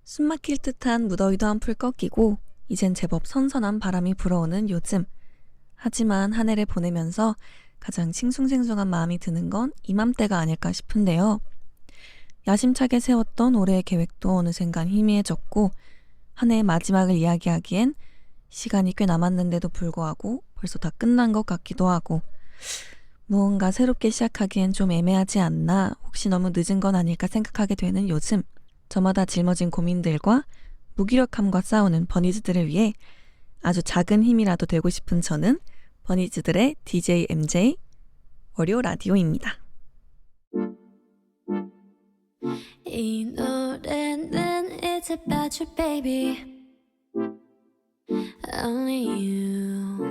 숨막힐 듯한 무더위도 한풀 꺾이고 이젠 제법 선선한 바람이 불어오는 요즘. 하지만 한 해를 보내면서 가장 싱숭생숭한 마음이 드는 건 이맘때가 아닐까 싶은데요. 야심차게 세웠던 올해의 계획도 어느샌간 희미해졌고 한 해의 마지막을 이야기하기엔 시간이 꽤 남았는데도 불구하고 벌써 다 끝난 것 같기도 하고 무언가 새롭게 시작하기엔 좀 애매하지 않나, 혹시 너무 늦은 건 아닐까 생각하게 되는 요즘. 저마다 짊어진 고민들과 무기력함과 싸우는 버니즈들을 위해 아주 작은 힘이라도 되고 싶은 저는 버니즈들의 DJ MJ 월요 라디오입니다. 이 노래는 It's about you baby Only you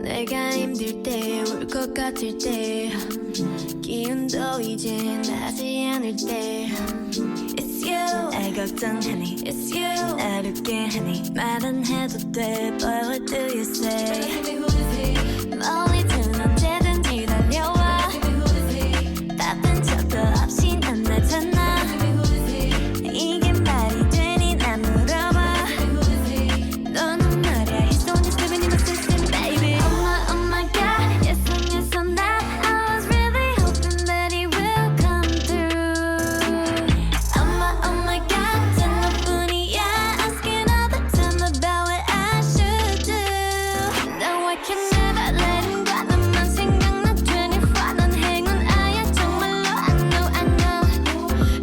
내가 힘들 때 울 것 같을 때 기운도 이제 나지 않을 때 It's you 날 걱정하니 It's you 날 웃게 하니 말은 해도 돼 But what do you say 멀리든 언제든지 달려와 바쁜 척도 없이 난 나타나 이게 말이 되니 난 물어봐 너는 말야 It's only living in my system baby Oh my god Yes and yes and that I was really hoping that it will come through Oh my god 단 너뿐이야 Asking all the time about what I should do No I can never let him go 너만 생각나 24 넌 행운아야 정말로 I know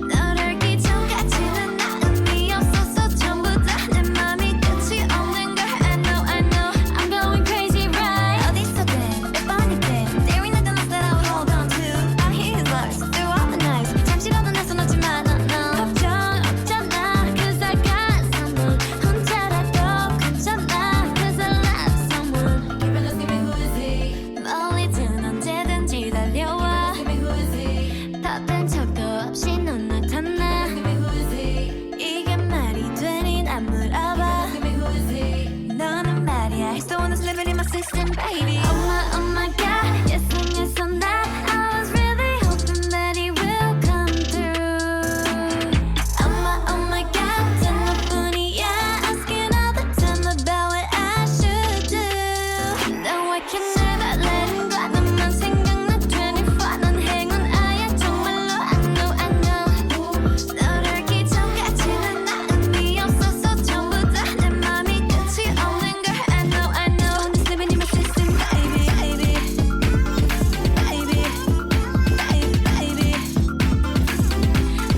너를 알기 전까지는 나 의미 없었어 전부 다 내 맘이 끝이 없는 걸 I know I'm going crazy right 어디서든 몇 번이든 There ain't nothing else that I would hold on to I hear his voice through all the nights 잠시라도 내 손 놓지만 no 걱정 없잖아 Cause I got someone 혼자라도 괜찮아 Cause I love someone Give me who is he 멀리든 언제든지 달려와 바쁜 척도 없이 넌 나타나 이게 말이 되니 난 물어봐 너는 말이야 He's the one that's living in my system baby Oh my god Yes and yes and that I was really hoping that it will come through Oh my god 단 너뿐이야 Asking all the time about what I should do No I can never let him go 너만 생각나 24 넌 행운아야 정말로 I know 너를 알기 전까지는 나 의미 없었어 전부 다 내 맘이 끝이 없는 걸 I know Just living in my system baby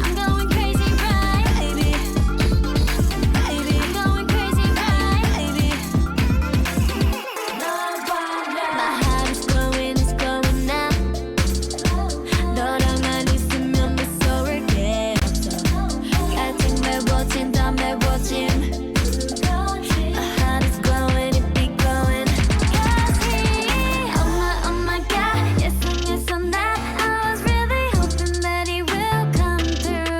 I'm going crazy right baby I'm going crazy right baby My heart is going now 너랑만 있으면 무서울 게 없어 같은 매워진 더 매워진 My heart is glowing it be glowing crazy Oh my god Yes and yes and that I was really hoping that it will come through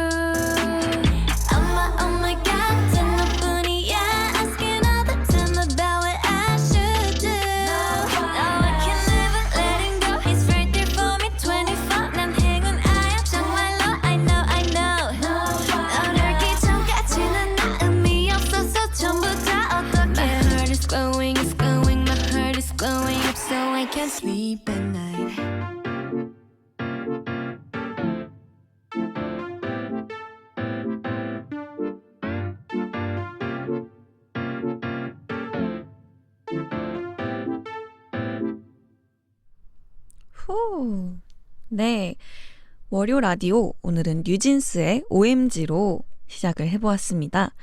Oh my god 단 너뿐이야 Asking all the time about what I should do No I can never let him go He's right there for me 24 난 행운아야 정말로 I know 너를 알기 전까지는 나 의미 없어서 전부 다 어떡해 My heart is glowing my heart is glowing up so I can't sleep at night 후. 네. 월요 라디오, 오늘은 뉴진스의 OMG로 시작을 해보았습니다.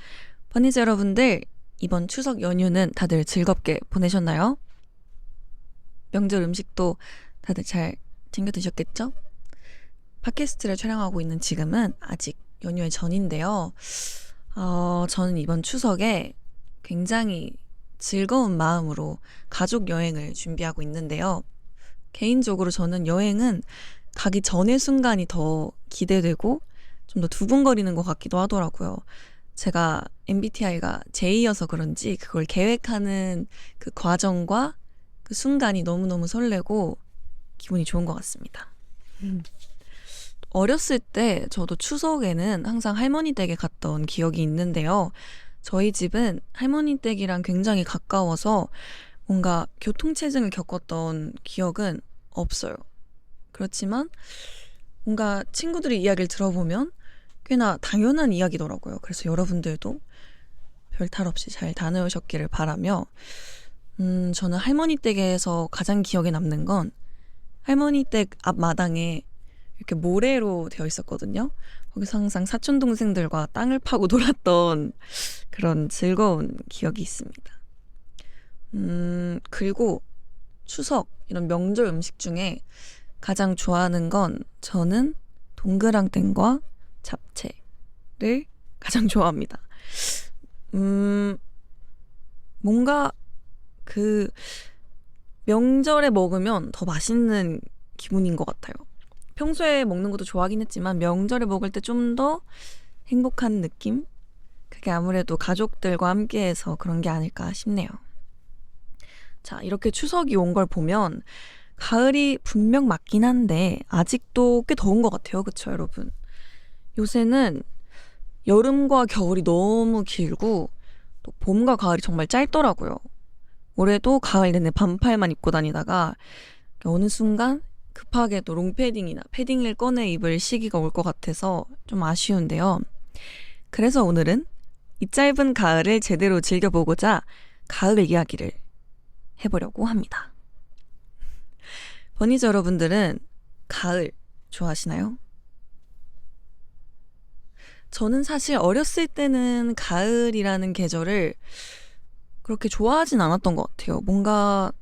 버니즈 여러분들, 이번 추석 연휴는 다들 즐겁게 보내셨나요? 명절 음식도 다들 잘 챙겨 드셨겠죠? 팟캐스트를 촬영하고 있는 지금은 아직 연휴의 전인데요. 저는 이번 추석에 굉장히 즐거운 마음으로 가족 여행을 준비하고 있는데요. 개인적으로 저는 여행은 가기 전의 순간이 더 기대되고 좀 더 두근거리는 것 같기도 하더라고요. 제가 MBTI가 J여서 그런지 그걸 계획하는 그 과정과 그 순간이 너무너무 설레고 기분이 좋은 것 같습니다. 어렸을 때 저도 추석에는 항상 할머니 댁에 갔던 기억이 있는데요. 저희 집은 할머니 댁이랑 굉장히 가까워서 뭔가 교통체증을 겪었던 기억은 없어요. 그렇지만 뭔가 친구들의 이야기를 들어보면 꽤나 당연한 이야기더라고요. 그래서 여러분들도 별 탈 없이 잘 다녀오셨기를 바라며, 저는 할머니 댁에서 가장 기억에 남는 건 할머니 댁 앞마당에 이렇게 모래로 되어 있었거든요. 거기서 항상 사촌 동생들과 땅을 파고 놀았던 그런 즐거운 기억이 있습니다. 그리고 추석 이런 명절 음식 중에 가장 좋아하는 건 저는 동그랑땡과 잡채를 가장 좋아합니다. 뭔가 그 명절에 먹으면 더 맛있는 기분인 것 같아요. 평소에 먹는 것도 좋아하긴 했지만 명절에 먹을 때 좀 더 행복한 느낌? 그게 아무래도 가족들과 함께해서 그런 게 아닐까 싶네요. 자, 이렇게 추석이 온 걸 보면 가을이 분명 맞긴 한데 아직도 꽤 더운 것 같아요. 그쵸, 여러분? 요새는 여름과 겨울이 너무 길고 또 봄과 가을이 정말 짧더라고요. 올해도 가을 내내 반팔만 입고 다니다가 어느 순간 급하게 또 롱패딩이나 패딩을 꺼내 입을 시기가 올 것 같아서 좀 아쉬운데요. 그래서 오늘은 이 짧은 가을을 제대로 즐겨보고자 가을 이야기를 해보려고 합니다. 버니즈 여러분들은 가을 좋아하시나요? 저는 사실 어렸을 때는 가을이라는 계절을 그렇게 좋아하진 않았던 것 같아요. 뭔가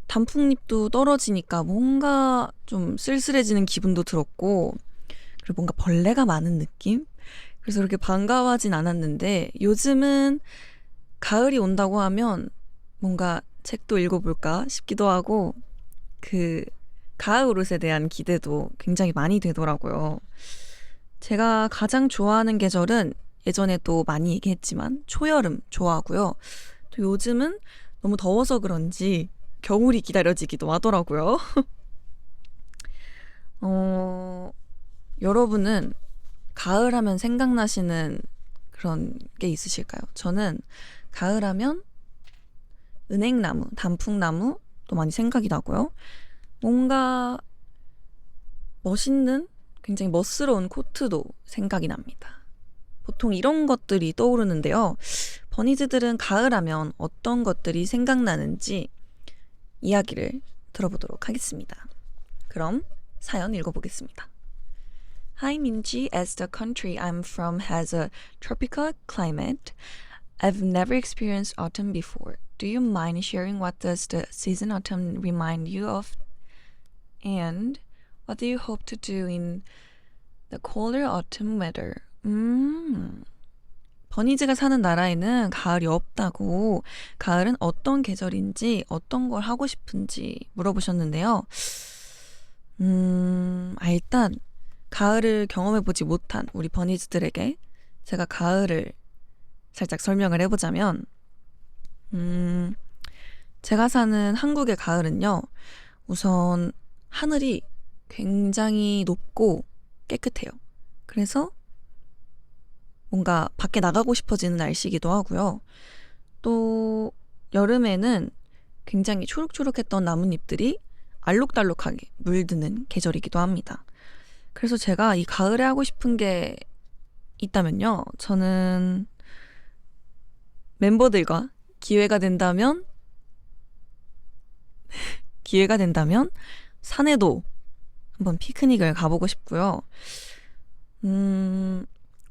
단풍잎도 떨어지니까 뭔가 좀 쓸쓸해지는 기분도 들었고, 그리고 뭔가 벌레가 많은 느낌? 그래서 그렇게 반가워하진 않았는데 요즘은 가을이 온다고 하면 뭔가 책도 읽어볼까 싶기도 하고 그 가을 옷에 대한 기대도 굉장히 많이 되더라고요. 제가 가장 좋아하는 계절은 예전에도 많이 얘기했지만 초여름 좋아하고요. 또 요즘은 너무 더워서 그런지 겨울이 기다려지기도 하더라고요. 여러분은 가을 하면 생각나시는 그런 게 있으실까요? 저는 가을 하면 은행나무, 단풍나무 또 많이 생각이 나고요. 뭔가 멋있는 굉장히 멋스러운 코트도 생각이 납니다. 보통 이런 것들이 떠오르는데요. 버니즈들은 가을 하면 어떤 것들이 생각나는지 이야기를 들어보도록 하겠습니다. 그럼 사연 읽어보겠습니다. Hi Minji, as the country I'm from has a tropical climate, I've never experienced autumn before. Do you mind sharing what does the season autumn remind you of? And what do you hope to do in the colder autumn weather? 버니즈가 사는 나라에는 가을이 없다고, 가을은 어떤 계절인지 어떤 걸 하고 싶은지 물어보셨는데요. 일단 가을을 경험해보지 못한 우리 버니즈들에게 제가 가을을 살짝 설명을 해보자면, 제가 사는 한국의 가을은요, 우선 하늘이 굉장히 높고 깨끗해요. 그래서 뭔가 밖에 나가고 싶어지는 날씨이기도 하고요. 또 여름에는 굉장히 초록초록했던 나뭇잎들이 알록달록하게 물드는 계절이기도 합니다. 그래서 제가 이 가을에 하고 싶은 게 있다면요. 저는 멤버들과 기회가 된다면 산에도 한번 피크닉을 가보고 싶고요.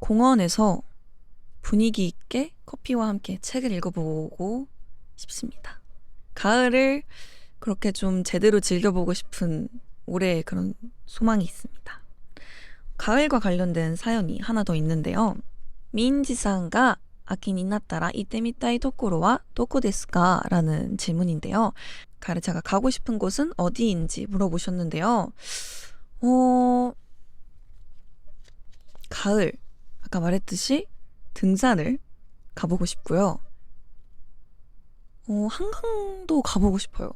공원에서 분위기 있게 커피와 함께 책을 읽어보고 싶습니다. 가을을 그렇게 좀 제대로 즐겨보고 싶은 올해의 그런 소망이 있습니다. 가을과 관련된 사연이 하나 더 있는데요. 민지さんが 秋になったら行ってみたいところはどこですか? 라는 질문인데요. 가을에 제가 가고 싶은 곳은 어디인지 물어보셨는데요. 가을, 아까 말했듯이 등산을 가보고 싶고요. 한강도 가보고 싶어요.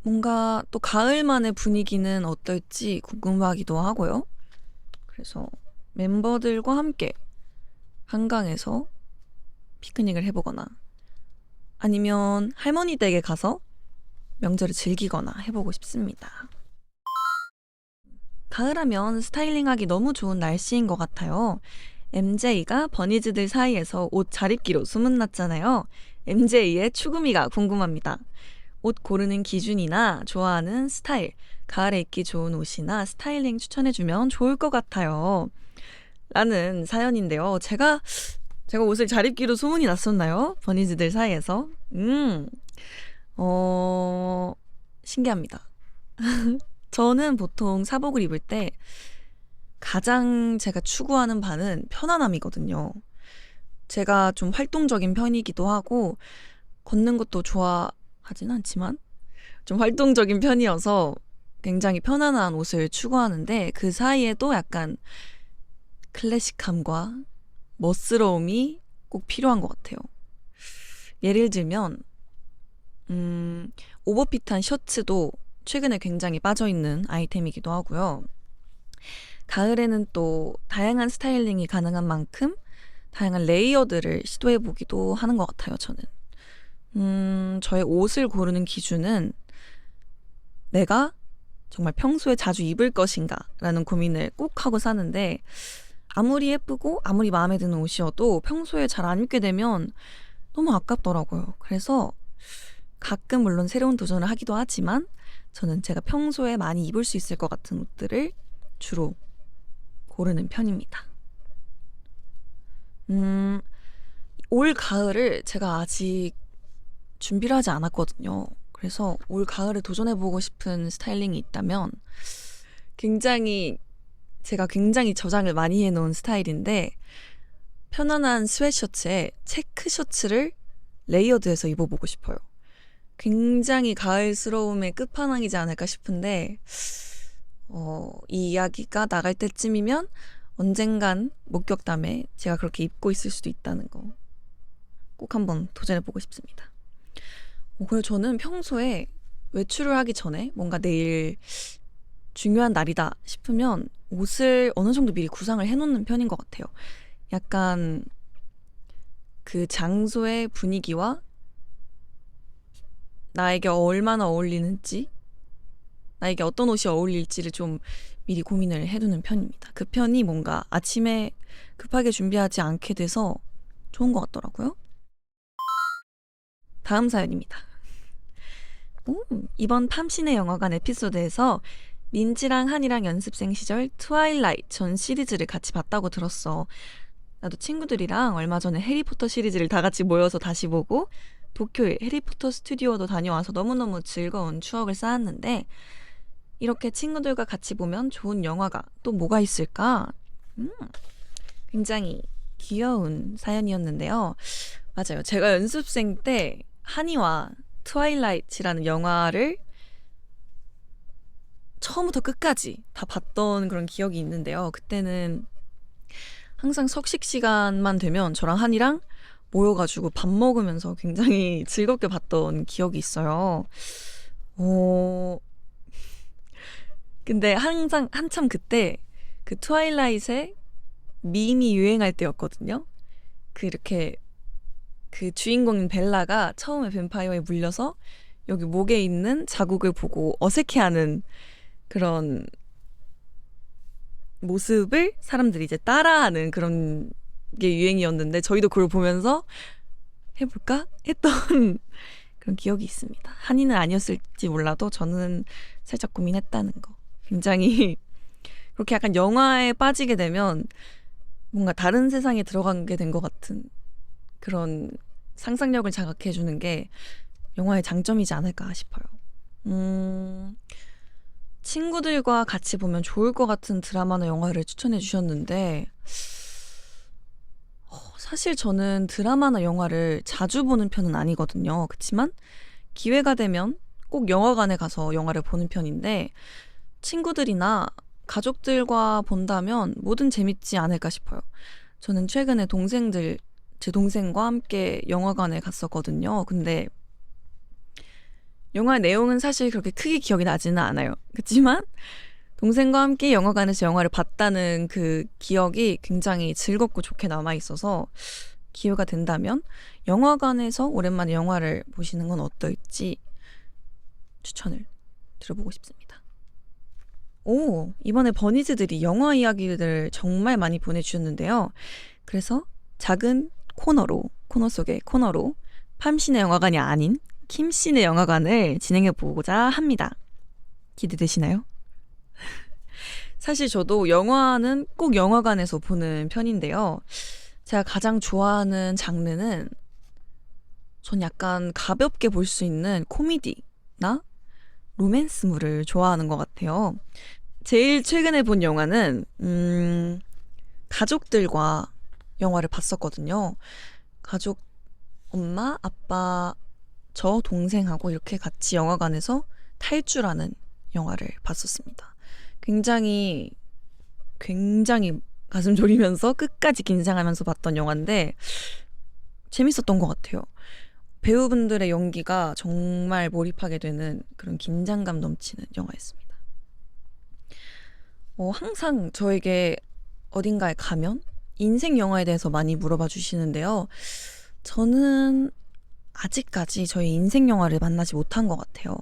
뭔가 또 가을만의 분위기는 어떨지 궁금하기도 하고요. 그래서 멤버들과 함께 한강에서 피크닉을 해보거나 아니면 할머니 댁에 가서 명절을 즐기거나 해보고 싶습니다. 가을하면 스타일링하기 너무 좋은 날씨인 것 같아요. MJ가 버니즈들 사이에서 옷 잘 입기로 소문났잖아요. MJ의 추구미가 궁금합니다. 옷 고르는 기준이나 좋아하는 스타일, 가을에 입기 좋은 옷이나 스타일링 추천해주면 좋을 것 같아요. 라는 사연인데요. 제가 옷을 잘 입기로 소문이 났었나요? 버니즈들 사이에서. 신기합니다. 저는 보통 사복을 입을 때 가장 제가 추구하는 바는 편안함이거든요. 제가 좀 활동적인 편이기도 하고 걷는 것도 좋아하진 않지만 좀 활동적인 편이어서 굉장히 편안한 옷을 추구하는데 그 사이에도 약간 클래식함과 멋스러움이 꼭 필요한 것 같아요. 예를 들면 오버핏한 셔츠도 최근에 굉장히 빠져있는 아이템이기도 하고요. 가을에는 또 다양한 스타일링이 가능한 만큼 다양한 레이어드를 시도해보기도 하는 것 같아요, 저는. 저의 옷을 고르는 기준은 내가 정말 평소에 자주 입을 것인가 라는 고민을 꼭 하고 사는데 아무리 예쁘고 아무리 마음에 드는 옷이어도 평소에 잘 안 입게 되면 너무 아깝더라고요. 그래서 가끔 물론 새로운 도전을 하기도 하지만 저는 제가 평소에 많이 입을 수 있을 것 같은 옷들을 주로 고르는 편입니다. 올 가을을 제가 아직 준비를 하지 않았거든요. 그래서 올 가을에 도전해보고 싶은 스타일링이 있다면 제가 굉장히 저장을 많이 해놓은 스타일인데 편안한 스웨셔츠에 체크 셔츠를 레이어드해서 입어보고 싶어요. 굉장히 가을스러움의 끝판왕이지 않을까 싶은데 이 이야기가 나갈 때쯤이면 언젠간 목격담에 제가 그렇게 입고 있을 수도 있다는 거 꼭 한번 도전해보고 싶습니다. 그리고 저는 평소에 외출을 하기 전에 뭔가 내일 중요한 날이다 싶으면 옷을 어느 정도 미리 구상을 해놓는 편인 것 같아요. 약간 그 장소의 분위기와 나에게 얼마나 어울리는지, 나에게 어떤 옷이 어울릴지를 좀 미리 고민을 해두는 편입니다. 그 편이 뭔가 아침에 급하게 준비하지 않게 돼서 좋은 것 같더라고요. 다음 사연입니다. 이번 팜신의 영화관 에피소드에서 민지랑 한이랑 연습생 시절 트와일라이트 전 시리즈를 같이 봤다고 들었어. 나도 친구들이랑 얼마 전에 해리포터 시리즈를 다 같이 모여서 다시 보고 도쿄에 해리포터 스튜디오도 다녀와서 너무너무 즐거운 추억을 쌓았는데 이렇게 친구들과 같이 보면 좋은 영화가 또 뭐가 있을까? 굉장히 귀여운 사연이었는데요. 맞아요. 제가 연습생 때 한이와 트와일라이트라는 영화를 처음부터 끝까지 다 봤던 그런 기억이 있는데요. 그때는 항상 석식 시간만 되면 저랑 한이랑 모여가지고 밥 먹으면서 굉장히 즐겁게 봤던 기억이 있어요. 근데 한참 그때 그 트와일라이트의 밈이 유행할 때였거든요. 그 주인공인 벨라가 처음에 뱀파이어에 물려서 여기 목에 있는 자국을 보고 어색해하는 그런 모습을 사람들이 이제 따라하는 그런 게 유행이었는데 저희도 그걸 보면서 해볼까? 했던 그런 기억이 있습니다. 한이는 아니었을지 몰라도 저는 살짝 고민했다는 거. 굉장히 그렇게 약간 영화에 빠지게 되면 뭔가 다른 세상에 들어가게 된 것 같은 그런 상상력을 자극해주는 게 영화의 장점이지 않을까 싶어요. 친구들과 같이 보면 좋을 것 같은 드라마나 영화를 추천해 주셨는데 사실 저는 드라마나 영화를 자주 보는 편은 아니거든요. 그렇지만 기회가 되면 꼭 영화관에 가서 영화를 보는 편인데 친구들이나 가족들과 본다면 뭐든 재밌지 않을까 싶어요. 저는 최근에 제 동생과 함께 영화관에 갔었거든요. 근데 영화 내용은 사실 그렇게 크게 기억이 나지는 않아요. 그렇지만 동생과 함께 영화관에서 영화를 봤다는 그 기억이 굉장히 즐겁고 좋게 남아있어서 기회가 된다면 영화관에서 오랜만에 영화를 보시는 건 어떨지 추천을 드려보고 싶습니다. 오, 이번에 버니즈들이 영화 이야기를 정말 많이 보내주셨는데요. 그래서 작은 코너 속의 코너로 팜씨네 영화관이 아닌 킴씨네 영화관을 진행해보고자 합니다. 기대되시나요? 사실 저도 영화는 꼭 영화관에서 보는 편인데요. 제가 가장 좋아하는 장르는 전 약간 가볍게 볼 수 있는 코미디나 로맨스물을 좋아하는 것 같아요. 제일 최근에 본 영화는 가족들과 영화를 봤었거든요. 가족, 엄마, 아빠, 저 동생하고 이렇게 같이 영화관에서 탈주라는 영화를 봤었습니다. 굉장히 가슴 졸이면서 끝까지 긴장하면서 봤던 영화인데 재밌었던 것 같아요. 배우분들의 연기가 정말 몰입하게 되는 그런 긴장감 넘치는 영화였습니다. 항상 저에게 어딘가에 가면 인생 영화에 대해서 많이 물어봐 주시는데요. 저는 아직까지 저의 인생 영화를 만나지 못한 것 같아요.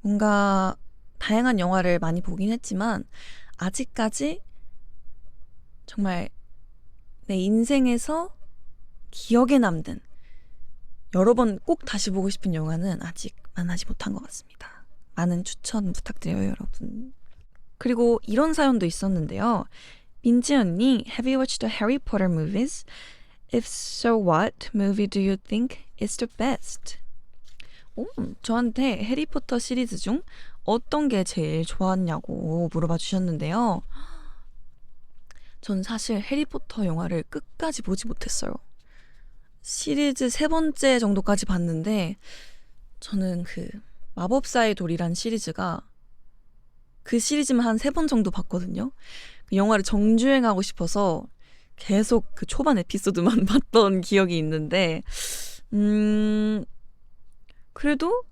뭔가 다양한 영화를 많이 보긴 했지만 아직까지 정말 내 인생에서 기억에 남는 여러 번 꼭 다시 보고 싶은 영화는 아직 만나지 못한 것 같습니다. 많은 추천 부탁드려요, 여러분. 그리고 이런 사연도 있었는데요. 민지 언니, have you watched the Harry Potter movies? If so, what movie do you think is the best? 저한테 해리포터 시리즈 중 어떤 게 제일 좋았냐고 물어봐 주셨는데요. 전 사실 해리포터 영화를 끝까지 보지 못했어요. 시리즈 3번째 정도까지 봤는데 저는 그 마법사의 돌이란 시리즈가 그 시리즈만 한 3번 정도 봤거든요. 그 영화를 정주행하고 싶어서 계속 그 초반 에피소드만 봤던 기억이 있는데 그래도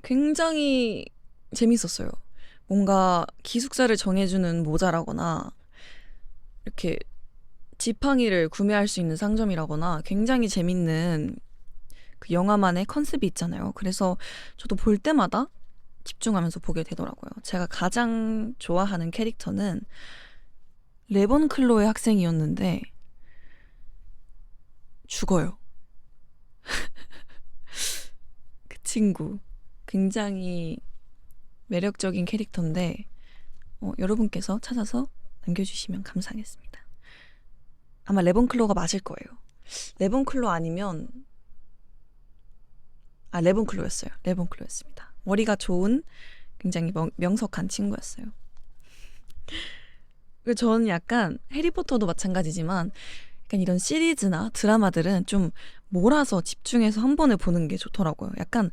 굉장히 재밌었어요. 뭔가 기숙사를 정해주는 모자라거나 이렇게 지팡이를 구매할 수 있는 상점이라거나 굉장히 재밌는 그 영화만의 컨셉이 있잖아요. 그래서 저도 볼 때마다 집중하면서 보게 되더라고요. 제가 가장 좋아하는 캐릭터는 레번클로의 학생이었는데 죽어요. 그 친구 굉장히 매력적인 캐릭터인데 여러분께서 찾아서 남겨주시면 감사하겠습니다. 아마 레번클로가 맞을 거예요. 레번클로 아니면 레번클로였어요. 레번클로였습니다. 머리가 좋은 굉장히 명석한 친구였어요. 저는 약간 해리포터도 마찬가지지만 약간 이런 시리즈나 드라마들은 좀 몰아서 집중해서 한 번에 보는 게 좋더라고요. 약간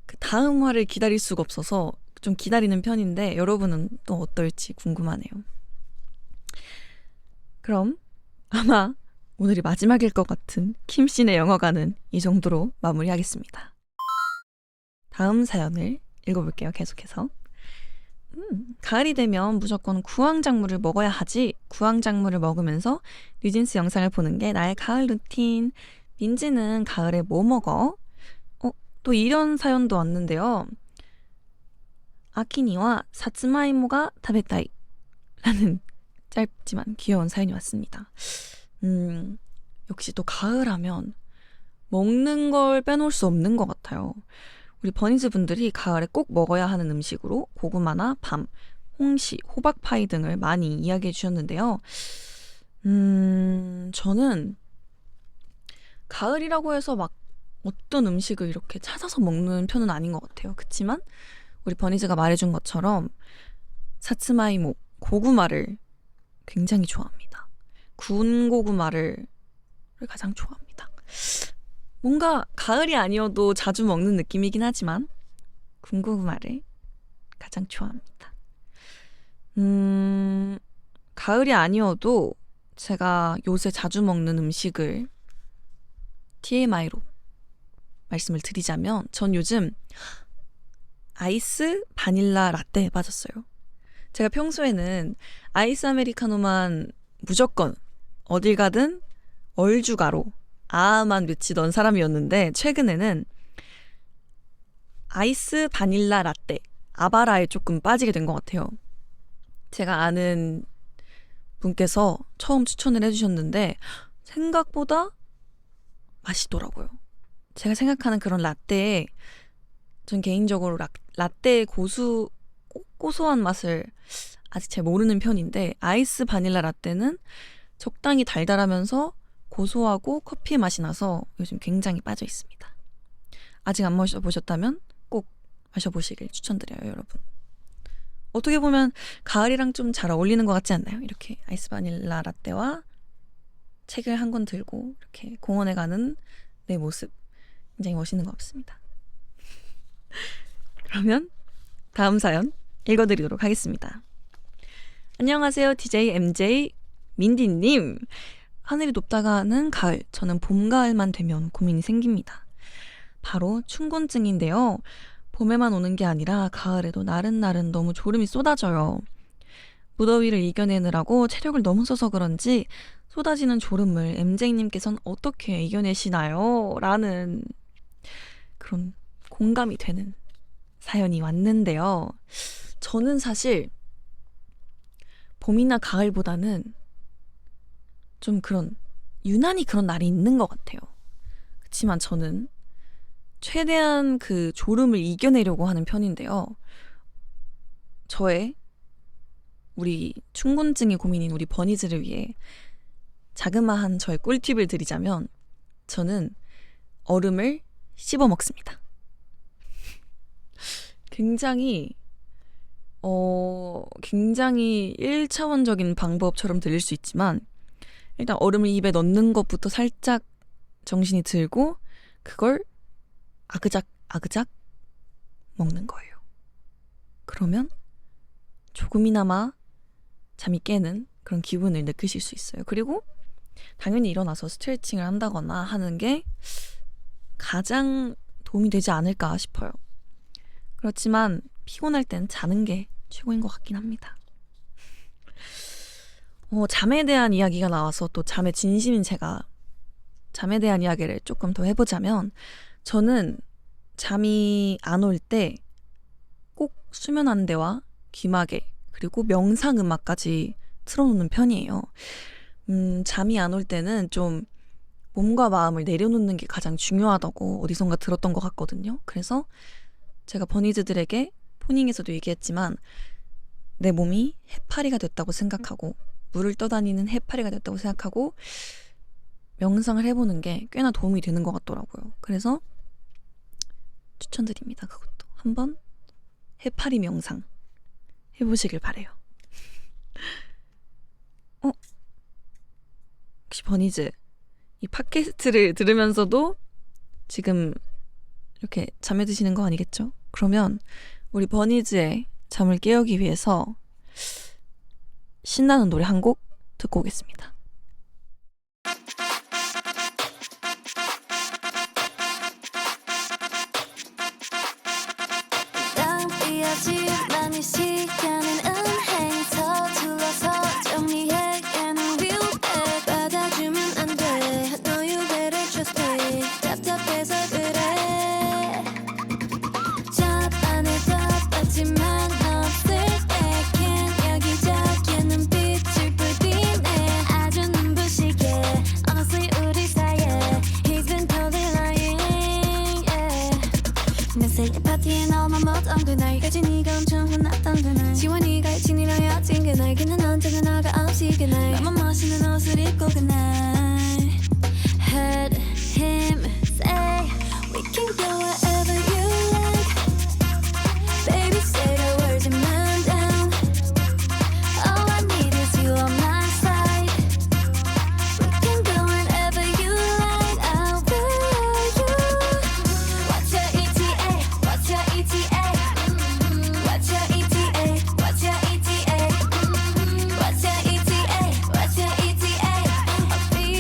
그 다음 화를 기다릴 수가 없어서 좀 기다리는 편인데 여러분은 또 어떨지 궁금하네요. 그럼 아마 오늘이 마지막일 것 같은 킴씨네 영화관은 이 정도로 마무리하겠습니다. 다음 사연을 읽어볼게요. 계속해서. 가을이 되면 무조건 구황작물을 먹어야 하지. 구황작물을 먹으면서 뉴진스 영상을 보는 게 나의 가을 루틴. 민지는 가을에 뭐 먹어? 또 이런 사연도 왔는데요. 아키니와 사츠마이모가 타베타이 라는 짧지만 귀여운 사연이 왔습니다. 역시 또 가을하면 먹는 걸 빼놓을 수 없는 것 같아요. 우리 버니즈 분들이 가을에 꼭 먹어야 하는 음식으로 고구마나 밤, 홍시, 호박파이 등을 많이 이야기해 주셨는데요. 저는 가을이라고 해서 막 어떤 음식을 이렇게 찾아서 먹는 편은 아닌 것 같아요. 그치만 우리 버니즈가 말해준 것처럼 사츠마이모, 고구마를 굉장히 좋아합니다. 구운 고구마를 가장 좋아합니다. 뭔가 가을이 아니어도 자주 먹는 느낌이긴 하지만 구운 고구마를 가장 좋아합니다. 가을이 아니어도 제가 요새 자주 먹는 음식을 TMI로 말씀을 드리자면 전 요즘 아이스 바닐라 라떼에 빠졌어요. 제가 평소에는 아이스 아메리카노만 무조건 어딜 가든 얼주가로 아만 외치던 사람이었는데 최근에는 아이스 바닐라 라떼 아바라에 조금 빠지게 된 것 같아요. 제가 아는 분께서 처음 추천을 해주셨는데 생각보다 맛있더라고요. 제가 생각하는 그런 라떼에 전 개인적으로 라떼의 고소한 맛을 아직 잘 모르는 편인데 아이스 바닐라 라떼는 적당히 달달하면서 고소하고 커피의 맛이 나서 요즘 굉장히 빠져 있습니다. 아직 안 마셔보셨다면 꼭 마셔보시길 추천드려요, 여러분. 어떻게 보면 가을이랑 좀 잘 어울리는 것 같지 않나요? 이렇게 아이스 바닐라 라떼와 책을 한 권 들고 이렇게 공원에 가는 내 모습 굉장히 멋있는 것 같습니다. 그러면 다음 사연 읽어드리도록 하겠습니다. 안녕하세요, DJ MJ 민디님. 하늘이 높다가는 가을, 저는 봄, 가을만 되면 고민이 생깁니다. 바로 춘곤증인데요. 봄에만 오는 게 아니라 가을에도 나른나른 너무 졸음이 쏟아져요. 무더위를 이겨내느라고 체력을 너무 써서 그런지 쏟아지는 졸음을 MJ님께서는 어떻게 이겨내시나요? 라는 그런 공감이 되는 사연이 왔는데요. 저는 사실 봄이나 가을보다는 좀 그런 유난히 그런 날이 있는 것 같아요. 그렇지만 저는 최대한 그 졸음을 이겨내려고 하는 편인데요. 우리 춘곤증이 고민인 우리 버니즈를 위해 자그마한 저의 꿀팁을 드리자면 저는 얼음을 씹어 먹습니다. 굉장히 1차원적인 방법처럼 들릴 수 있지만 일단 얼음을 입에 넣는 것부터 살짝 정신이 들고 그걸 아그작 먹는 거예요. 그러면 조금이나마 잠이 깨는 그런 기분을 느끼실 수 있어요. 그리고 당연히 일어나서 스트레칭을 한다거나 하는 게 가장 도움이 되지 않을까 싶어요. 그렇지만 피곤할 땐 자는 게 최고인 것 같긴 합니다. 잠에 대한 이야기가 나와서 또 잠에 진심인 제가 잠에 대한 이야기를 조금 더 해보자면 저는 잠이 안 올 때 꼭 수면 안대와 귀마개 그리고 명상 음악까지 틀어놓는 편이에요. 잠이 안 올 때는 좀 몸과 마음을 내려놓는 게 가장 중요하다고 어디선가 들었던 것 같거든요. 그래서 제가 버니즈들에게 포닝에서도 얘기했지만 내 몸이 해파리가 됐다고 생각하고 물을 떠다니는 해파리가 됐다고 생각하고 명상을 해보는 게 꽤나 도움이 되는 것 같더라고요. 그래서 추천드립니다. 그것도 한번 해파리 명상 해보시길 바래요. 혹시 버니즈 이 팟캐스트를 들으면서도 지금 이렇게 잠에 드시는 거 아니겠죠? 그러면 우리 버니즈의 잠을 깨우기 위해서 신나는 노래 한 곡 듣고 오겠습니다. 낭비하지 시간은 은행 서툴러서 정리해야는 위험해 받아주면 안돼 No you better trust me 답답해서 그래 잡아내도 빠지만 없을 때겐 여기저기에 눈빛을 뿌리네 아주 눈부시게 Honestly 우리 사이에 He's been totally lying yeah. 내 생일 파티에 너만 못 온 그날까지 네가 엄청 혼났던 그날 지원이가 친이랑 헤어진 그날 걔는 언제나 나가 없이 그날 나만 멋있는 옷을 입고 그날 Heard him say We can go wherever you like Baby say the words and man down All I need is you on my side We can go wherever you like I'll be you What's your ETA? What's your ETA? What's your ETA? What's your ETA? What's your ETA? What's your ETA? I'll be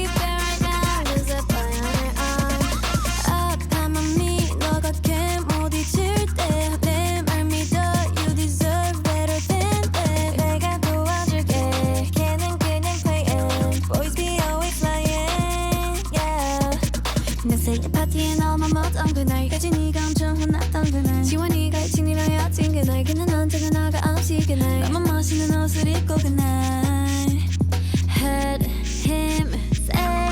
너에게는 언제나 나가 없이 그날 나만 멋있는 옷을 입고 그날 Heard him say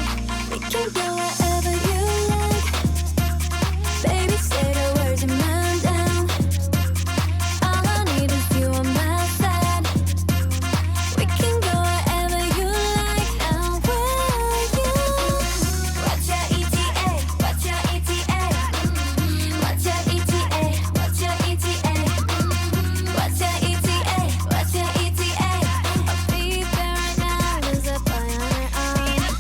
we can go wherever you like Baby say the words and man down All I need is you on my side We can go wherever you like and where you What's your ETA? What's your ETA? What's your ETA? What's your ETA? What's your ETA? What's your ETA? I'll be there right now. Lose a boy on her own.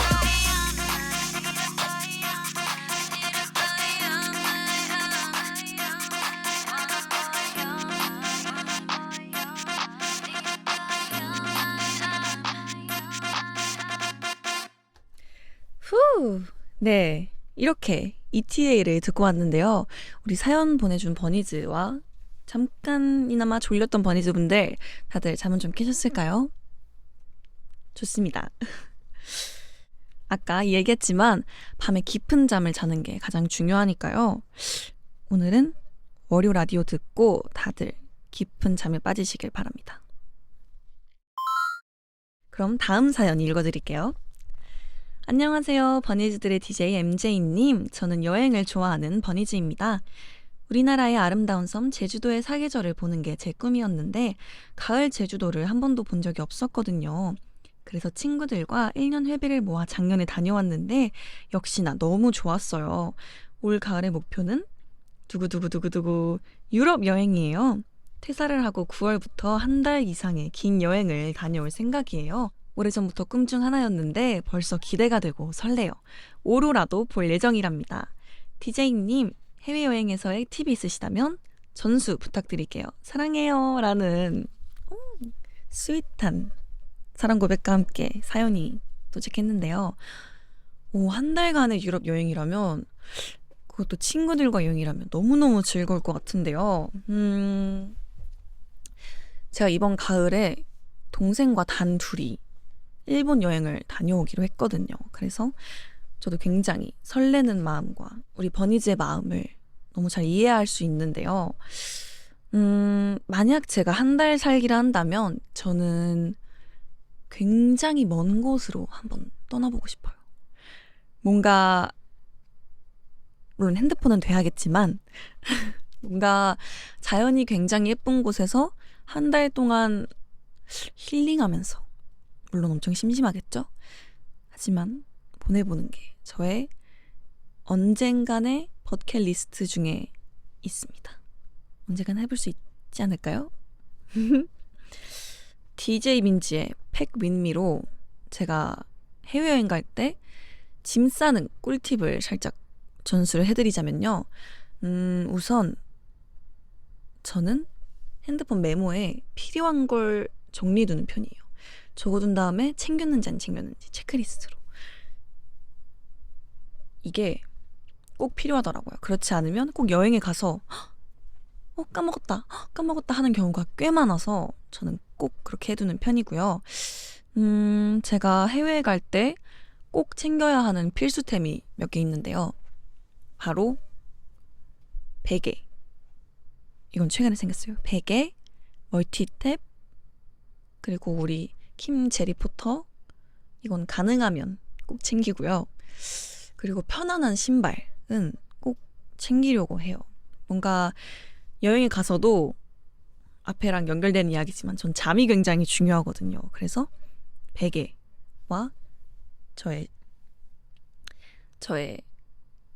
후! 네, 이렇게 ETA를 듣고 왔는데요. 우리 사연 보내준 버니즈와 잠깐이나마 졸렸던 버니즈분들 다들 잠은 좀 깨셨을까요? 좋습니다. 아까 얘기했지만 밤에 깊은 잠을 자는 게 가장 중요하니까요. 오늘은 월요 라디오 듣고 다들 깊은 잠에 빠지시길 바랍니다. 그럼 다음 사연 읽어드릴게요. 안녕하세요. 버니즈들의 DJ MJ님. 저는 여행을 좋아하는 버니즈입니다. 우리나라의 아름다운 섬 제주도의 사계절을 보는 게 제 꿈이었는데 가을 제주도를 한 번도 본 적이 없었거든요. 그래서 친구들과 1년 회비를 모아 작년에 다녀왔는데 역시나 너무 좋았어요. 올 가을의 목표는 두구두구두구두구 유럽 여행이에요. 퇴사를 하고 9월부터 한 달 이상의 긴 여행을 다녀올 생각이에요. 오래전부터 꿈 중 하나였는데 벌써 기대가 되고 설레요. 오로라도 볼 예정이랍니다. DJ님, 해외여행에서의 팁이 있으시다면 전수 부탁드릴게요. 사랑해요. 라는 스윗한 사랑 고백과 함께 사연이 도착했는데요. 한 달간의 유럽 여행이라면 그것도 친구들과 여행이라면 너무너무 즐거울 것 같은데요. 제가 이번 가을에 동생과 단 둘이 일본 여행을 다녀오기로 했거든요. 그래서 저도 굉장히 설레는 마음과 우리 버니즈의 마음을 너무 잘 이해할 수 있는데요. 만약 제가 한 달 살기를 한다면 저는 굉장히 먼 곳으로 한번 떠나보고 싶어요. 뭔가 물론 핸드폰은 돼야겠지만 뭔가 자연이 굉장히 예쁜 곳에서 한 달 동안 힐링하면서 물론 엄청 심심하겠죠? 하지만 보내보는 게 저의 언젠간의 버킷리스트 중에 있습니다. 언젠간 해볼 수 있지 않을까요? DJ 민지의 팩 윈미로 제가 해외여행 갈 때 짐 싸는 꿀팁을 살짝 전수를 해드리자면요. 우선 저는 핸드폰 메모에 필요한 걸 정리해두는 편이에요. 적어둔 다음에 챙겼는지 안 챙겼는지 체크리스트로. 이게 꼭 필요하더라고요. 그렇지 않으면 꼭 여행에 가서 까먹었다 하는 경우가 꽤 많아서 저는 꼭 그렇게 해두는 편이고요. 제가 해외에 갈 때 꼭 챙겨야 하는 필수템이 몇 개 있는데요. 바로 베개. 이건 최근에 생겼어요. 베개, 멀티탭, 그리고 우리 킴 제리 포터. 이건 가능하면 꼭 챙기고요. 그리고 편안한 신발은 꼭 챙기려고 해요. 뭔가 여행에 가서도 앞에랑 연결되는 이야기지만 전 잠이 굉장히 중요하거든요. 그래서 베개와 저의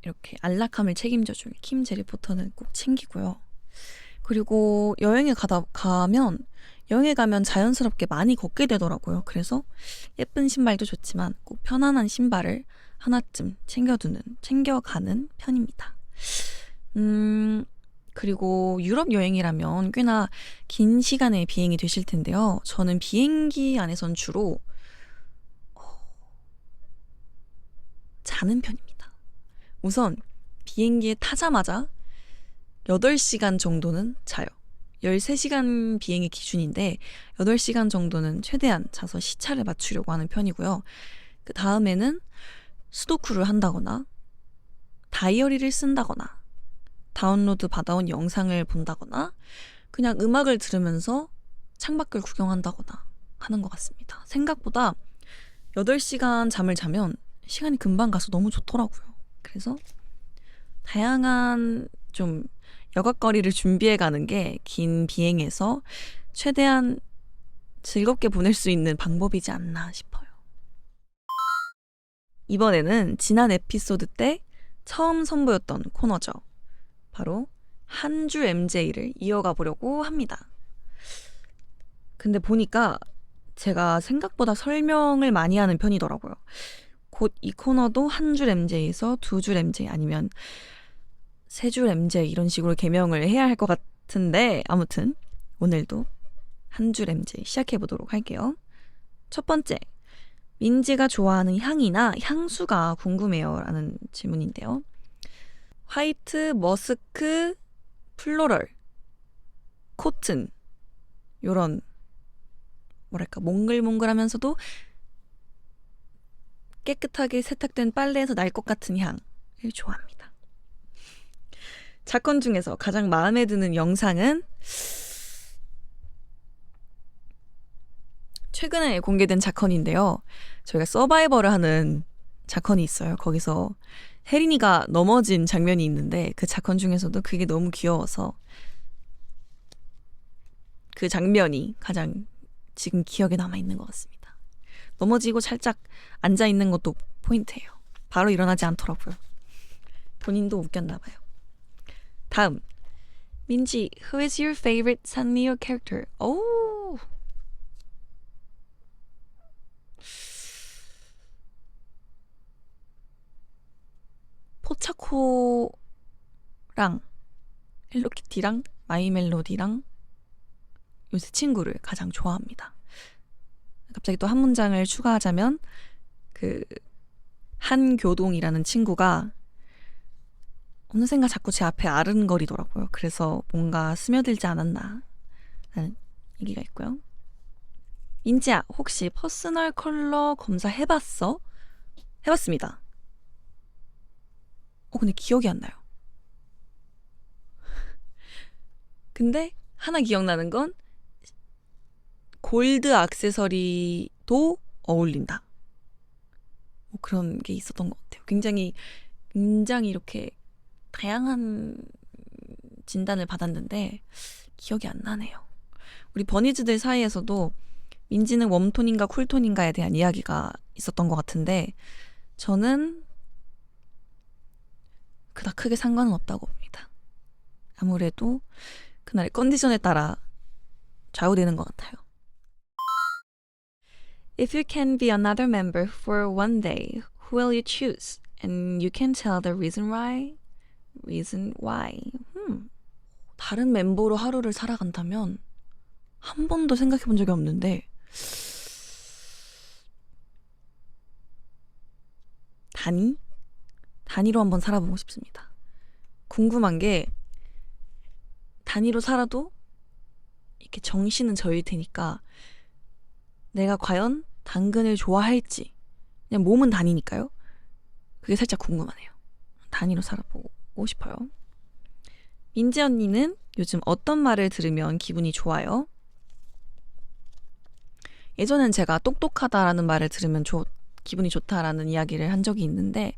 이렇게 안락함을 책임져줄 킴 제리 포터는 꼭 챙기고요. 그리고 여행에 가면 자연스럽게 많이 걷게 되더라고요. 그래서 예쁜 신발도 좋지만 꼭 편안한 신발을 하나쯤 챙겨가는 편입니다. 그리고 유럽 여행이라면 꽤나 긴 시간의 비행이 되실 텐데요. 저는 비행기 안에선 주로 자는 편입니다. 우선 비행기에 타자마자 8시간 정도는 자요. 13시간 비행의 기준인데 8시간 정도는 최대한 자서 시차를 맞추려고 하는 편이고요. 그 다음에는 수도쿠를 한다거나 다이어리를 쓴다거나 다운로드 받아온 영상을 본다거나 그냥 음악을 들으면서 창밖을 구경한다거나 하는 것 같습니다. 생각보다 8시간 잠을 자면 시간이 금방 가서 너무 좋더라고요. 그래서 다양한 좀 여가거리를 준비해 가는 게 긴 비행에서 최대한 즐겁게 보낼 수 있는 방법이지 않나 싶어요. 이번에는 지난 에피소드 때 처음 선보였던 코너죠. 바로 한 줄 MJ를 이어가 보려고 합니다. 근데 보니까 제가 생각보다 설명을 많이 하는 편이더라고요. 곧 이 코너도 한 줄 MJ에서 2줄 MJ 아니면 3줄 MJ 이런 식으로 개명을 해야 할 것 같은데 아무튼 오늘도 한 줄 MJ 시작해 보도록 할게요. 첫 번째, 민지가 좋아하는 향이나 향수가 궁금해요 라는 질문인데요. 화이트, 머스크, 플로럴, 코튼 요런 뭐랄까 몽글몽글하면서도 깨끗하게 세탁된 빨래에서 날 것 같은 향을 좋아합니다. 작건 중에서 가장 마음에 드는 영상은 최근에 공개된 작건인데요. 저희가 서바이벌을 하는 작건이 있어요. 거기서 혜린이가 넘어진 장면이 있는데 그 작건 중에서도 그게 너무 귀여워서 그 장면이 가장 지금 기억에 남아있는 것 같습니다. 넘어지고 살짝 앉아있는 것도 포인트예요. 바로 일어나지 않더라고요. 본인도 웃겼나 봐요. 다음, 민지, who is your favorite 산리오 character? 오, 포차코랑 헬로키티랑 마이멜로디랑 요새 친구를 가장 좋아합니다. 갑자기 또 한 문장을 추가하자면 그 한교동이라는 친구가 어느샌가 자꾸 제 앞에 아른거리더라고요. 그래서 뭔가 스며들지 않았나 라는 얘기가 있고요. 민지야, 혹시 퍼스널 컬러 검사 해봤어? 해봤습니다. 근데 기억이 안 나요. 근데 하나 기억나는 건 골드 액세서리도 어울린다. 뭐 그런 게 있었던 것 같아요. 굉장히 이렇게 다양한 진단을 받았는데 기억이 안 나네요. 우리 버니즈들 사이에서도 민지는 웜톤인가 쿨톤인가에 대한 이야기가 있었던 것 같은데 저는 그닥 크게 상관은 없다고 봅니다. 아무래도 그날의 컨디션에 따라 좌우되는 것 같아요. If you can be another member for one day, who will you choose? And you can tell the reason why. 다른 멤버로 하루를 살아간다면 한 번도 생각해 본 적이 없는데 단위로 한번 살아보고 싶습니다. 궁금한 게 단위로 살아도 이렇게 정신은 저일 테니까 내가 과연 당근을 좋아할지 그냥 몸은 단위니까요. 그게 살짝 궁금하네요. 단위로 살아보고 싶어요. 민지 언니는 요즘 어떤 말을 들으면 기분이 좋아요? 예전엔 제가 똑똑하다라는 말을 들으면 기분이 좋다라는 이야기를 한 적이 있는데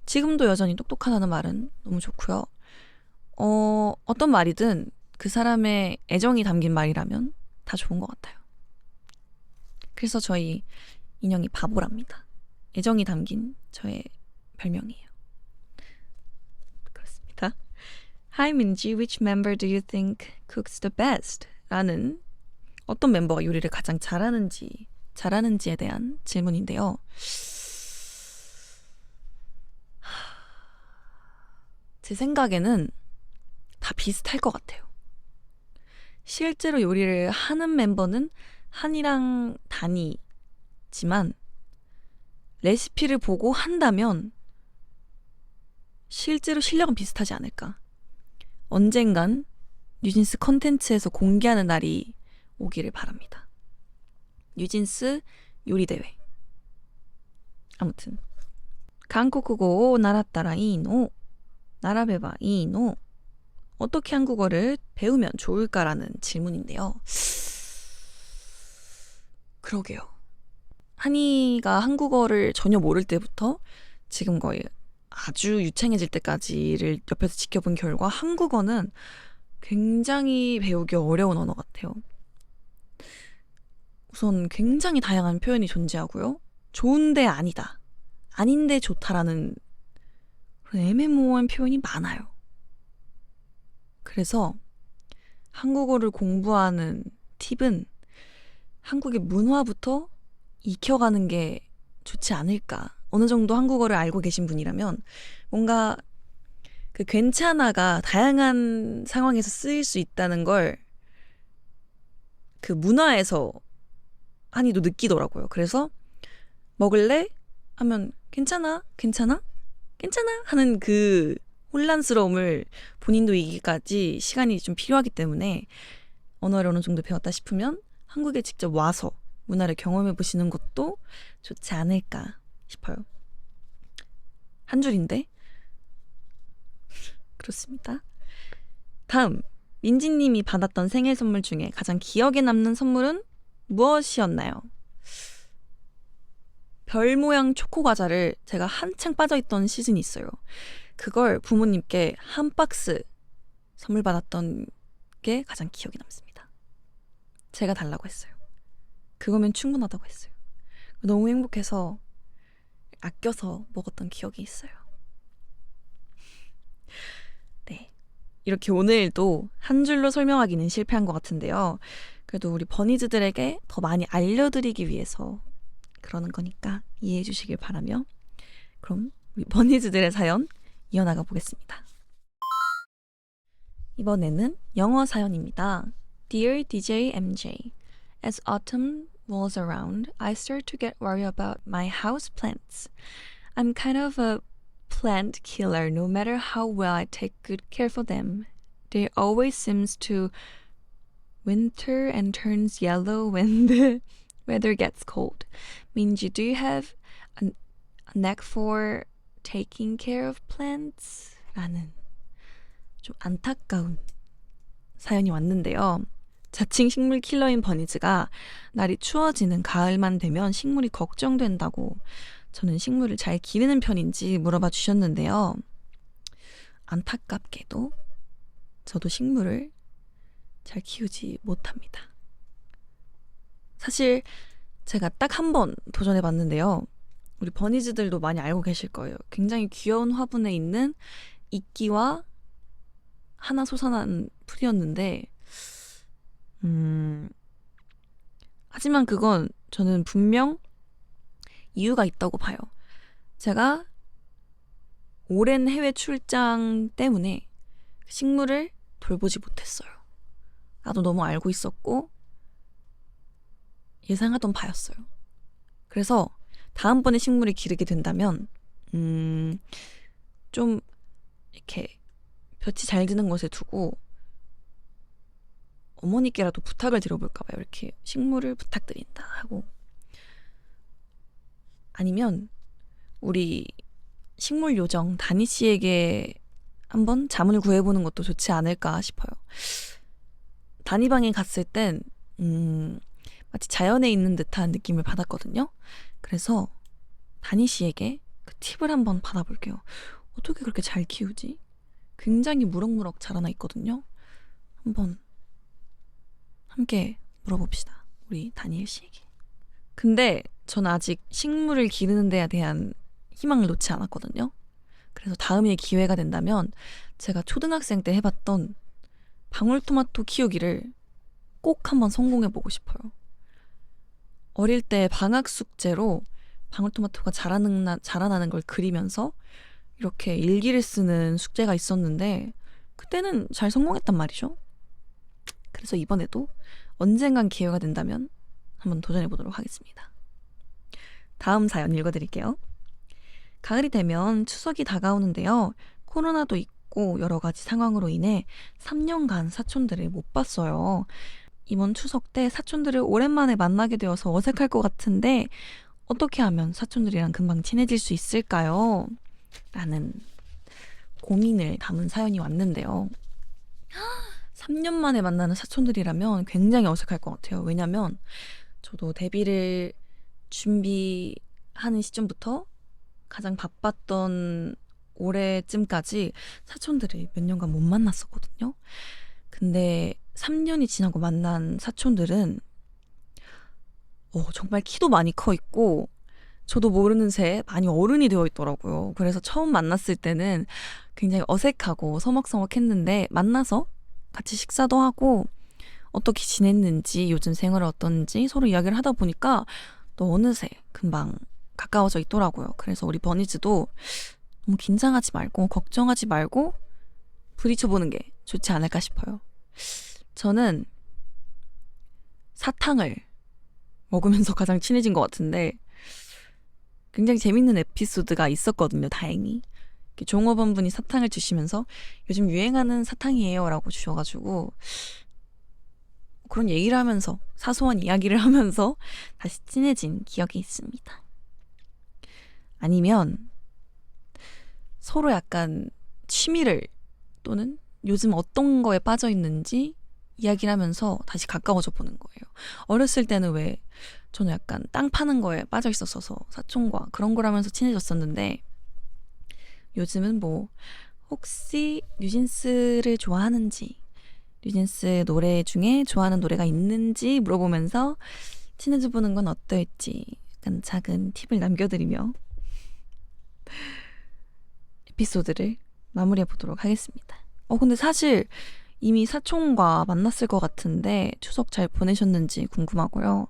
지금도 여전히 똑똑하다는 말은 너무 좋고요. 어떤 말이든 그 사람의 애정이 담긴 말이라면 다 좋은 것 같아요. 그래서 저희 인형이 바보랍니다. 애정이 담긴 저의 별명이에요. 그렇습니다. Hi Minji, which member do you think cooks the best? 라는 어떤 멤버가 요리를 가장 잘하는지에 대한 질문인데요. 제 생각에는 다 비슷할 것 같아요. 실제로 요리를 하는 멤버는 한이랑 단이지만 레시피를 보고 한다면 실제로 실력은 비슷하지 않을까. 언젠간 뉴진스 컨텐츠에서 공개하는 날이 오기를 바랍니다. 뉴진스 요리대회. 아무튼 한국어習ったらいいの並べばいいの 어떻게 한국어를 배우면 좋을까라는 질문인데요. 그러게요. 한이가 한국어를 전혀 모를 때부터 지금 거의 아주 유창해질 때까지를 옆에서 지켜본 결과 한국어는 굉장히 배우기 어려운 언어 같아요. 우선 굉장히 다양한 표현이 존재하고요. 좋은데 아니다, 아닌데 좋다라는 그런 애매모호한 표현이 많아요. 그래서 한국어를 공부하는 팁은 한국의 문화부터 익혀가는 게 좋지 않을까. 어느 정도 한국어를 알고 계신 분이라면 뭔가 그 괜찮아가 다양한 상황에서 쓰일 수 있다는 걸 그 문화에서 한이도 느끼더라고요. 그래서 먹을래? 하면 괜찮아? 괜찮아? 괜찮아? 하는 그 혼란스러움을 본인도 이기기까지 시간이 좀 필요하기 때문에 언어를 어느 정도 배웠다 싶으면 한국에 직접 와서 문화를 경험해 보시는 것도 좋지 않을까 싶어요. 한 줄인데? 그렇습니다. 다음, 민지님이 받았던 생일 선물 중에 가장 기억에 남는 선물은 무엇이었나요? 별 모양 초코 과자를 제가 한창 빠져있던 시즌이 있어요. 그걸 부모님께 한 박스 선물 받았던 게 가장 기억에 남습니다. 제가 달라고 했어요. 그거면 충분하다고 했어요. 너무 행복해서 아껴서 먹었던 기억이 있어요. 네, 이렇게 오늘도 한 줄로 설명하기는 실패한 것 같은데요. 그래도 우리 버니즈들에게 더 많이 알려드리기 위해서 그러는 거니까 이해해 주시길 바라며, 그럼 우리 버니즈들의 사연 이어나가 보겠습니다. 이번에는 영어 사연입니다. Dear DJ MJ, as autumn rolls around, I start to get worried about my house plants. I'm kind of a plant killer no matter how well I take good care for them. They always seems to winter and turns yellow when the weather gets cold. Minji, do you have a knack for taking care of plants? 라는 좀 안타까운 사연이 왔는데요. 자칭 식물 킬러인 버니즈가 날이 추워지는 가을만 되면 식물이 걱정된다고 저는 식물을 잘 기르는 편인지 물어봐 주셨는데요. 안타깝게도 저도 식물을 잘 키우지 못합니다. 사실 제가 딱 한 번 도전해 봤는데요. 우리 버니즈들도 많이 알고 계실 거예요. 굉장히 귀여운 화분에 있는 이끼와 하나 솟아난 풀이었는데 하지만 그건 저는 분명 이유가 있다고 봐요. 제가 오랜 해외 출장 때문에 식물을 돌보지 못했어요. 나도 너무 알고 있었고 예상하던 바였어요. 그래서 다음번에 식물을 기르게 된다면 좀 이렇게 볕이 잘 드는 곳에 두고 어머니께라도 부탁을 드려볼까 봐요. 이렇게 식물을 부탁드린다 하고, 아니면 우리 식물 요정 다니 씨에게 한번 자문을 구해보는 것도 좋지 않을까 싶어요. 다니방에 갔을 땐 마치 자연에 있는 듯한 느낌을 받았거든요. 그래서 다니 씨에게 그 팁을 한번 받아볼게요. 어떻게 그렇게 잘 키우지? 굉장히 무럭무럭 자라나 있거든요. 한번 함께 물어봅시다. 우리 다니엘 씨에게. 근데 저는 아직 식물을 기르는 데에 대한 희망을 놓지 않았거든요. 그래서 다음에 기회가 된다면 제가 초등학생 때 해봤던 방울토마토 키우기를 꼭 한번 성공해보고 싶어요. 어릴 때 방학 숙제로 방울토마토가 자라나는 걸 그리면서 이렇게 일기를 쓰는 숙제가 있었는데 그때는 잘 성공했단 말이죠. 그래서 이번에도 언젠간 기회가 된다면 한번 도전해보도록 하겠습니다. 다음 사연 읽어드릴게요. 가을이 되면 추석이 다가오는데요. 코로나도 있고 여러 가지 상황으로 인해 3년간 사촌들을 못 봤어요. 이번 추석 때 사촌들을 오랜만에 만나게 되어서 어색할 것 같은데 어떻게 하면 사촌들이랑 금방 친해질 수 있을까요? 라는 고민을 담은 사연이 왔는데요. 3년 만에 만나는 사촌들이라면 굉장히 어색할 것 같아요. 왜냐면 저도 데뷔를 준비하는 시점부터 가장 바빴던 올해쯤까지 사촌들을 몇 년간 못 만났었거든요. 근데 3년이 지나고 만난 사촌들은 정말 키도 많이 커 있고 저도 모르는 새에 많이 어른이 되어 있더라고요. 그래서 처음 만났을 때는 굉장히 어색하고 서먹서먹했는데 만나서 같이 식사도 하고 어떻게 지냈는지 요즘 생활은 어떤지 서로 이야기를 하다 보니까 또 어느새 금방 가까워져 있더라고요. 그래서 우리 버니즈도 너무 긴장하지 말고 걱정하지 말고 부딪혀보는 게 좋지 않을까 싶어요. 저는 사탕을 먹으면서 가장 친해진 것 같은데 굉장히 재밌는 에피소드가 있었거든요. 다행히. 종업원분이 사탕을 주시면서 요즘 유행하는 사탕이에요 라고 주셔가지고 그런 얘기를 하면서 사소한 이야기를 하면서 다시 친해진 기억이 있습니다. 아니면 서로 약간 취미를 또는 요즘 어떤 거에 빠져 있는지 이야기를 하면서 다시 가까워져 보는 거예요. 어렸을 때는 왜 저는 약간 땅 파는 거에 빠져 있었어서 사촌과 그런 걸 하면서 친해졌었는데 요즘은 뭐 혹시 뉴진스를 좋아하는지 뉴진스 노래 중에 좋아하는 노래가 있는지 물어보면서 친해져 보는 건 어떨지 약간 작은 팁을 남겨드리며 에피소드를 마무리해 보도록 하겠습니다. 근데 사실 이미 사촌과 만났을 것 같은데 추석 잘 보내셨는지 궁금하고요.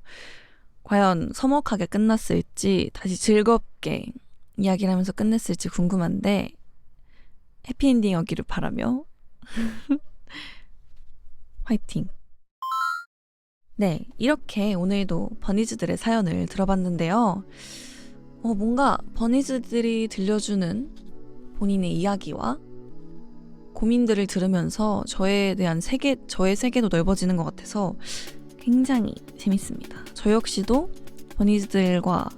과연 서먹하게 끝났을지 다시 즐겁게 이야기를 하면서 끝냈을지 궁금한데 해피엔딩이었기를 바라며 화이팅! 네, 이렇게 오늘도 버니즈들의 사연을 들어봤는데요. 뭔가 버니즈들이 들려주는 본인의 이야기와 고민들을 들으면서 저에 대한 저의 세계도 넓어지는 것 같아서 굉장히 재밌습니다. 저 역시도 버니즈들과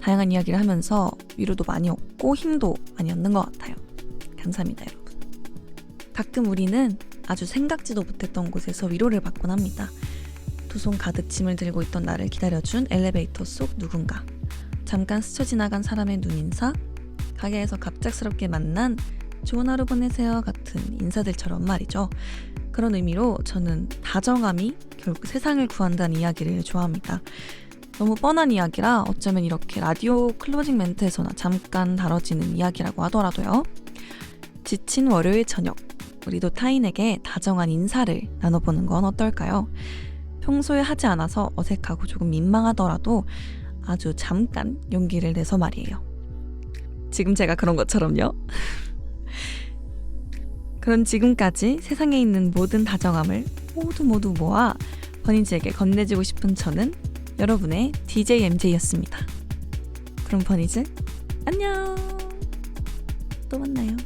다양한 이야기를 하면서 위로도 많이 얻고 힘도 많이 얻는 것 같아요. 감사합니다, 여러분. 가끔 우리는 아주 생각지도 못했던 곳에서 위로를 받곤 합니다. 두 손 가득 짐을 들고 있던 나를 기다려준 엘리베이터 속 누군가, 잠깐 스쳐 지나간 사람의 눈인사, 가게에서 갑작스럽게 만난 좋은 하루 보내세요 같은 인사들처럼 말이죠. 그런 의미로 저는 다정함이 결국 세상을 구한다는 이야기를 좋아합니다. 너무 뻔한 이야기라 어쩌면 이렇게 라디오 클로징 멘트에서나 잠깐 다뤄지는 이야기라고 하더라도요. 지친 월요일 저녁, 우리도 타인에게 다정한 인사를 나눠보는 건 어떨까요? 평소에 하지 않아서 어색하고 조금 민망하더라도 아주 잠깐 용기를 내서 말이에요. 지금 제가 그런 것처럼요. 그런 지금까지 세상에 있는 모든 다정함을 모두 모아 버니즈에게 건네주고 싶은 저는 여러분의 DJ MJ였습니다. 그럼 버니즈 안녕. 또 만나요.